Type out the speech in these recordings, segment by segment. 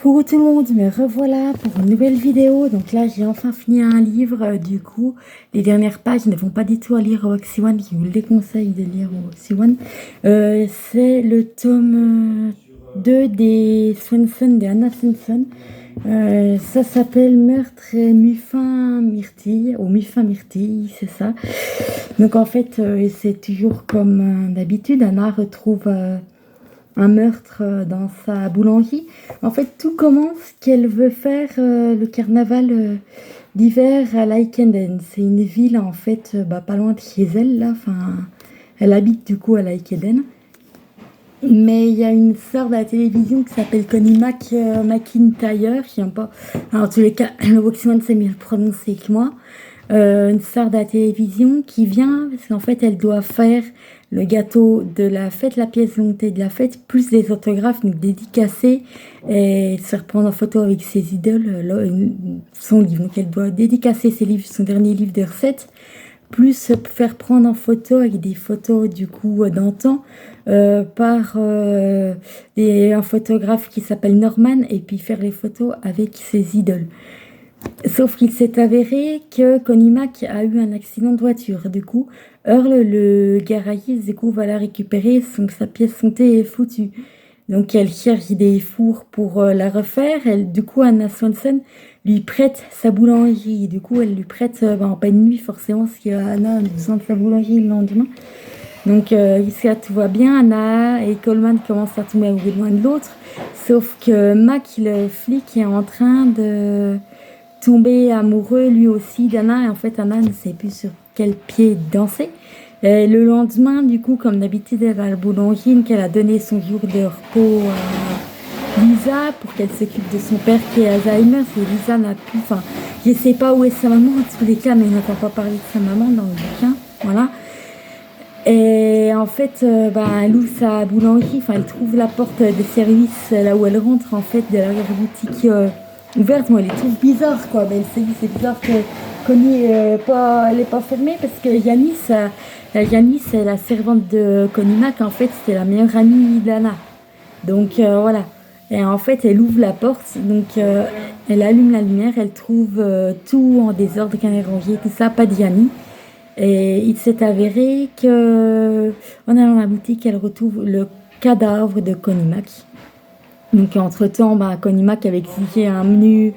Coucou tout le monde, me revoilà pour une nouvelle vidéo. Donc là, j'ai enfin fini un livre. Du coup, les dernières pages ne vont pas du tout à lire au Oxyone. Je vous le déconseille de lire au Oxyone. C'est le tome 2 des Swanson, des Anna Swanson. Ça s'appelle Meurtre et Muffin Myrtille, ou Muffin Myrtille, c'est ça. Donc en fait, c'est toujours comme d'habitude. Anna retrouve un meurtre dans sa boulangerie. En fait, tout commence qu'elle veut faire le carnaval d'hiver à Leikenden. C'est une ville, en fait, pas loin de chez elle, là. Enfin, elle habite, du coup, à Leikenden. Mais il y a une sœur de la télévision qui s'appelle Connie McIntyre, qui n'aime pas... Alors, en tous les cas, le Woxman sait mieux le prononcer que moi. Une star de la télévision qui vient, parce qu'en fait, elle doit faire le gâteau de la fête, la pièce volonté de la fête, plus des autographes, donc dédicacés, et se faire prendre en photo avec ses idoles, son livre. Donc, elle doit dédicacer ses livres, son dernier livre de recettes, plus se faire prendre en photo avec des photos, du coup, d'antan, par un photographe qui s'appelle Norman, et puis faire les photos avec ses idoles. Sauf qu'il s'est avéré que Connie Mac a eu un accident de voiture. Du coup, Earl, le garagiste, du coup, va la récupérer. Sa pièce montée est foutue. Donc, elle cherche des fours pour la refaire. Du coup, Anna Swanson lui prête sa boulangerie. Du coup, elle lui prête en pleine nuit, forcément, parce qu'Anna a besoin de sa boulangerie le lendemain. Donc, ici, tout va bien. Anna et Coleman commencent à tomber amoureux l'un de l'autre. Sauf que Mac, le flic, est en train de tomber amoureux lui aussi d'Anna, et en fait Anna ne sait plus sur quel pied danser. Et le lendemain, du coup, comme d'habitude, elle va à la boulangerie, qu'elle a donné son jour de repos à Lisa pour qu'elle s'occupe de son père qui est Alzheimer. Et Lisa n'a plus, enfin, je ne sais pas où est sa maman en tous les cas, mais elle n'entend pas parler de sa maman dans le bouquin, voilà. Et en fait, elle ouvre sa boulangerie, enfin, elle trouve la porte de service là où elle rentre, en fait, de la boutique ouverte. Moi, elle les trouve bizarre, quoi. Mais elle s'est dit, c'est bizarre que Connie elle est pas fermée, parce que Yanis, c'est la servante de Connie Mac, en fait, c'était la meilleure amie d'Anna. Donc, voilà. Et en fait, elle ouvre la porte, donc elle allume la lumière, elle trouve tout en désordre, qu'elle est rangé, tout ça, pas de Yanni. Et il s'est avéré que, en allant à la boutique, elle retrouve le cadavre de Connie Mac. Donc, entre-temps, Connie Mac avait exigé un menu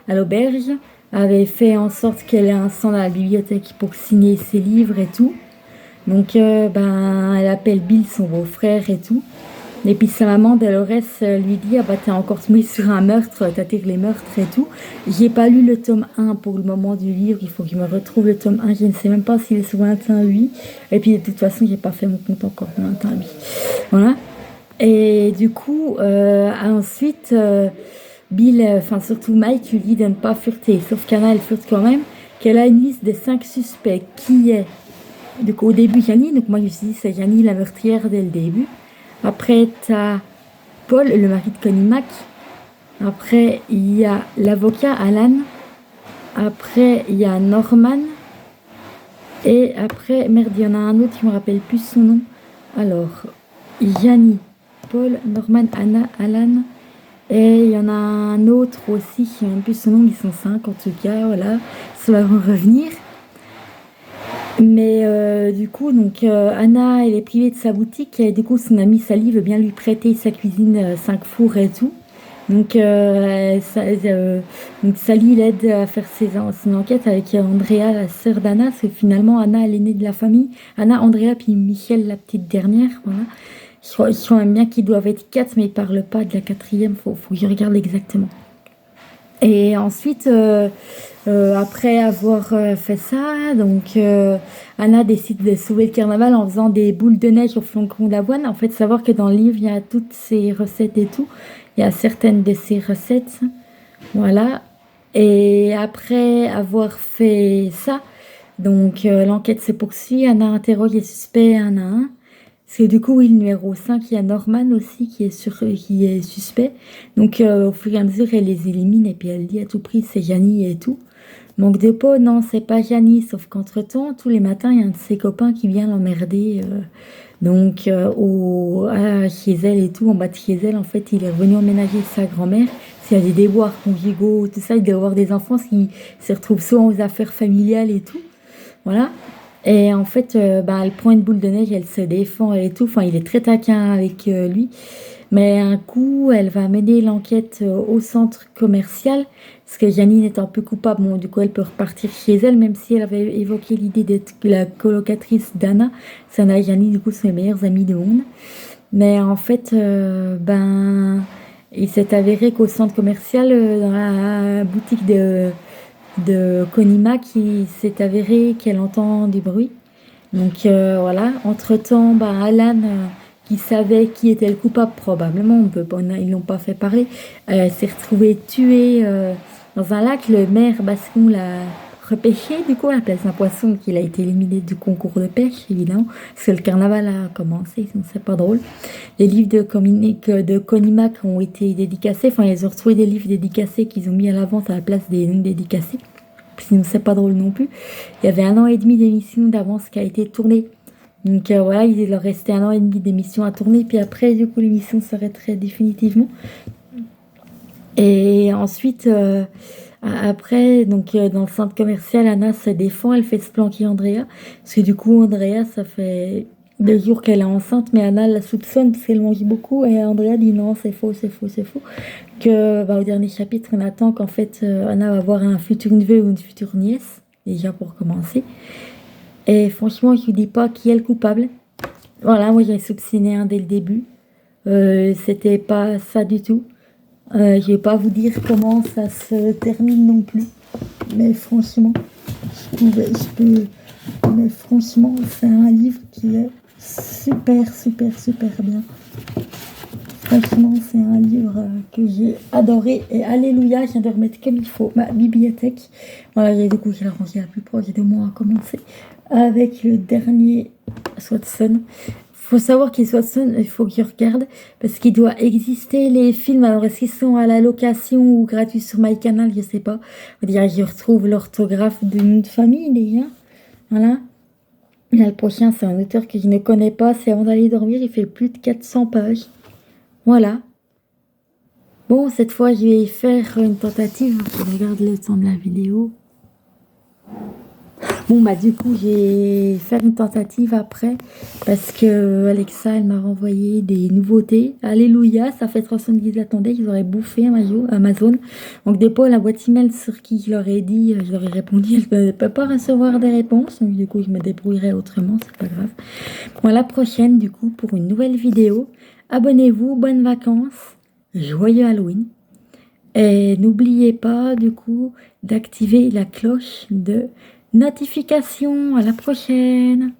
à l'auberge, avait fait en sorte qu'elle ait un stand à la bibliothèque pour signer ses livres et tout. Donc, elle appelle Bill, son beau-frère et tout. Et puis sa maman, Dolores, lui dit « Ah t'es encore tombé sur un meurtre, t'attires les meurtres et tout. » J'ai pas lu le tome 1 pour le moment du livre, il faut que je me retrouve le tome 1. Je ne sais même pas s'il est sur 21.8. Et puis de toute façon, j'ai pas fait mon compte encore pour 21.8. Voilà. Et du coup, ensuite, Bill, surtout Mike, lui dit de ne pas fureter. Sauf qu'Anna, elle furte quand même, qu'elle a une liste de 5 suspects qui est, donc au début, Yanni. Donc moi, je me suis dit, c'est Yanni la meurtrière dès le début. Après, tu as Paul, le mari de Connie Mac. Après, il y a l'avocat Alan. Après, il y a Norman. Et après, merde, il y en a un autre, je ne me rappelle plus son nom. Alors, Yanni, Paul, Norman, Anna, Alan. Et il y en a un autre aussi, je ne sais même plus son nom, ils sont 5 en tout cas, voilà. Ça va revenir. Mais du coup, donc Anna, elle est privée de sa boutique, et du coup, son amie Sally veut bien lui prêter sa cuisine, 5 fours et tout. Donc, donc Sally l'aide à faire son enquête avec Andrea, la sœur d'Anna, parce que finalement, Anna, elle est née de la famille. Anna, Andrea, puis Michel, la petite dernière, voilà. Je crois même bien qu'ils doivent être 4, mais ils ne parlent pas de la 4e, faut que je regarde exactement. Et ensuite, après avoir fait ça, donc Anna décide de sauver le carnaval en faisant des boules de neige au flocon d'avoine. En fait, savoir que dans le livre, il y a toutes ces recettes et tout. Il y a certaines de ces recettes. Voilà. Et après avoir fait ça, donc l'enquête se poursuit. Anna interroge les suspects un à un. Parce que du coup, oui, le numéro 5, il y a Norman aussi qui est suspect. Donc, au fur et à mesure, elle les élimine et puis elle dit à tout prix, c'est Yanni et tout. Manque de peau, non, c'est pas Yanni. Sauf qu'entre-temps, tous les matins, il y a un de ses copains qui vient l'emmerder. Chez elle et tout, en bas de chez elle, en fait, il est revenu emménager sa grand-mère. s'il y a des déboires conjugaux, tout ça, il doit y avoir des enfants qui se retrouvent souvent aux affaires familiales et tout. Voilà. Et en fait, elle prend une boule de neige, elle se défend et tout. Enfin, il est très taquin avec lui. Mais un coup, elle va mener l'enquête au centre commercial. Parce que Janine est un peu coupable. Bon, du coup, elle peut repartir chez elle, même si elle avait évoqué l'idée d'être la colocatrice d'Anna. Sana et Janine, du coup, sont les meilleures amies de monde. Mais en fait, il s'est avéré qu'au centre commercial, dans la boutique de Conima, qui s'est avéré qu'elle entend du bruit. Donc voilà, entre-temps, Alan, qui savait qui était le coupable, probablement, ils l'ont pas fait pareil, s'est retrouvé tué dans un lac. Le maire Bascon l'a repêché, du coup, à la place d'un poisson qu'il a été éliminé du concours de pêche, évidemment, parce que le carnaval a commencé, sinon c'est pas drôle. Les livres de Conima qui ont été dédicacés, enfin, ils ont retrouvé des livres dédicacés qu'ils ont mis à la vente à la place des non dédicacés. Sinon, c'est pas drôle non plus. Il y avait 1 an et demi d'émission d'avance qui a été tournée. Donc voilà, il leur restait 1 an et demi d'émission à tourner. Puis après, du coup, l'émission s'arrêterait définitivement. Et ensuite, après, donc dans le centre commercial, Anna se défend. Elle fait se planquer Andrea. Parce que du coup, Andrea, ça fait 2 jours qu'elle est enceinte. Mais Anna la soupçonne parce qu'elle mange beaucoup. Et Andrea dit non, c'est faux, c'est faux, c'est faux. Au dernier chapitre, on attend qu'en fait Anna va avoir un futur neveu ou une future nièce, déjà pour commencer. Et franchement, je vous dis pas qui est le coupable. Voilà, moi j'ai soupçonné un dès le début. C'était pas ça du tout. Je vais pas vous dire comment ça se termine non plus. Mais franchement, mais franchement, c'est un livre qui est super, super, super bien. Franchement, c'est un livre que j'ai adoré. Et alléluia, je viens de remettre comme il faut ma bibliothèque. Voilà, j'ai du coup, j'ai la rangée la plus proche de moi à commencer avec le dernier Watson. Faut savoir qu'il Watson, il faut qu'il regarde parce qu'il doit exister les films. Alors, est-ce qu'ils sont à la location ou gratuits sur MyCanal? Je sais pas. On dirait que je retrouve l'orthographe de notre famille déjà. Voilà. Là, le prochain, c'est un auteur que je ne connais pas. C'est Avant d'aller dormir. Il fait plus de 400 pages. Voilà. Bon, cette fois, je vais faire une tentative. Je regarde le temps de la vidéo. Bon, du coup, je vais faire une tentative après parce que Alexa, elle m'a renvoyé des nouveautés. Alléluia, ça fait 310 attendez, ils auraient bouffé Amazon. Donc, des fois, la boîte email sur qui je leur ai dit, je leur ai répondu, elle ne peut pas recevoir des réponses. Donc, du coup, je me débrouillerai autrement, c'est pas grave. Bon, à la prochaine, du coup, pour une nouvelle vidéo. Abonnez-vous, bonnes vacances, joyeux Halloween. Et n'oubliez pas, du coup, d'activer la cloche de notification. À la prochaine!